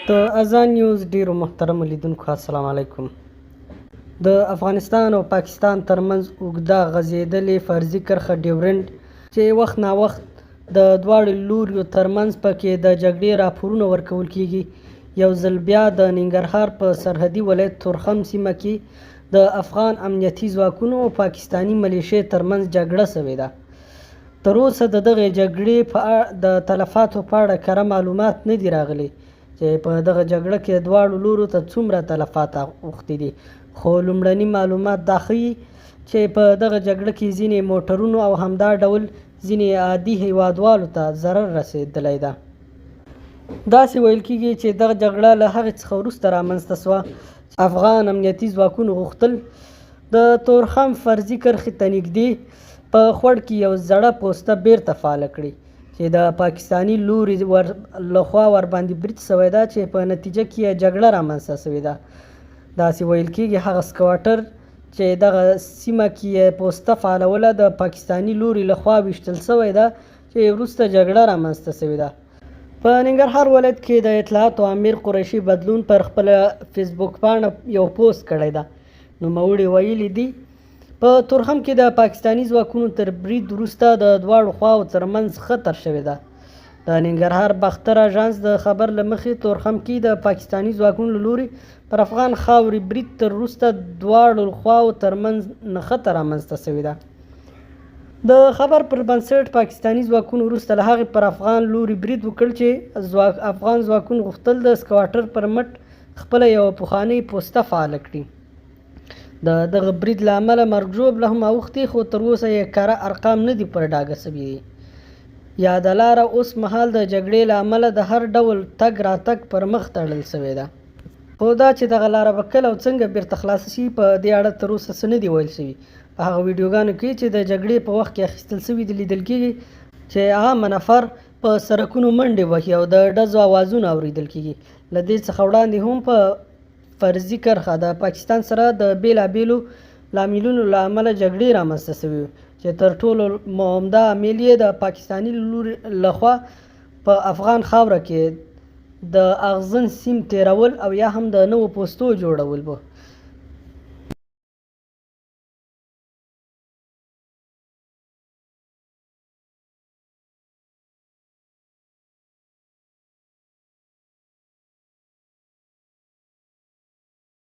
د اذان نیوز ډیرو محترم لیدونکو السلام علیکم. د افغانستان او پاکستان ترمنځ اوږده غځېدلې فرضي کرښه ډیورنډ چې وخت نا وخت د دواړو لوریو ترمنځ پکې د جګړې راپورونه ورکول کیږي، یو ځل بیا د ننګرهار په سرحدي ولایت تورخم سیمه کې د افغان امنیتي ځواکونو او پاکستاني ملیشې ترمنځ جګړه شوې ده. تر اوسه د دغې جګړې په د تلفاتو په اړه کره معلومات نه دي راغلي چې په دغه جګړه کې دواړو لورو ته څومره تلفات اوښتي دي، خو لومړني معلومات دا ښیي چې په دغه جګړه کې ځینې موټرونو او همدا ډول ځینې عادي هیوادوالو ته ضرر رسېدلی ده. داسې ویل کېږي چې دغه جګړه له هغې څخه وروسته رامنځته شوه. افغان امنیتي ځواکونو غوښتل د تورخم فرضي کرښې ته نږدې په خوړ کې یو زړه پوسته بیرته فعاله کړي چې د پاکستاني لوري لخوا ورباندې برید شوی ده، چې په نتیجه کې یې جګړه رامنځته شوې ده. داسې ویل کېږي هغه سکواټر چې دغه سیمه کې یې پوسته فعالوله د پاکستاني لوري لخوا ویشتل شوی ده، چې وروسته جګړه رامنځته شوې ده. په ننګرهار ولایت کې د اطلاعاتو امیر قریشي بدلون پر خپله فیسبوک پاڼه یو پوسټ کړی ده. نوموړي ویلي دي په تورخم کې د پاکستاني ځواکونو تر برید وروسته د دواړو خواو ترمنځ خطر شوی ده. د ننګرهار باختر اژانس د خبر له مخې تورخم کې د پاکستاني ځواکونو له لوري پر افغان خاورې برید تر وروسته دواړو خواو ترمنځ نښته رامنځته شوې ده. د خبر پر بنسټ پاکستاني ځواکونو وروسته له هغې پر افغان لوري برید وکړ چې افغان ځواکونو غوښتل د سکواټر پر مټ خپله یوه پخوانۍ پوسته فعاله کړي. د دغه برید له امله مرګ ژوبله هم اوښتې، خو تر اوسه یې کره ارقام نه دي پر ډاګه شوي. یاده لاره اوس مهال د جګړې له امله د هر ډول تګ راتګ پر مخ تړل شوې ده، خو دا چې دغه لاره به کله او څنګه بیرته خلاصه شي په دې اړه تر اوسه څه نه دي ویل شوي. په هغه ویډیوګانو کې چې د جګړې په وخت کې اخیستل شوي دي لیدل کېږي چې عامه نفر په سړکونو منډې وهي او د ډزو اوازونه اورېدل کېږي. له دې څخه وړاندې هم په فرضي کرښه د پاکستان سره د بېلابېلو لاملونو له امله جګړې رامنځته شوې چې تر ټولو عمده عامل یې د پاکستاني لوري لخوا په افغان خاوره کې د اغزن سیم تیرول او یا هم د نوو پوستو جوړول و.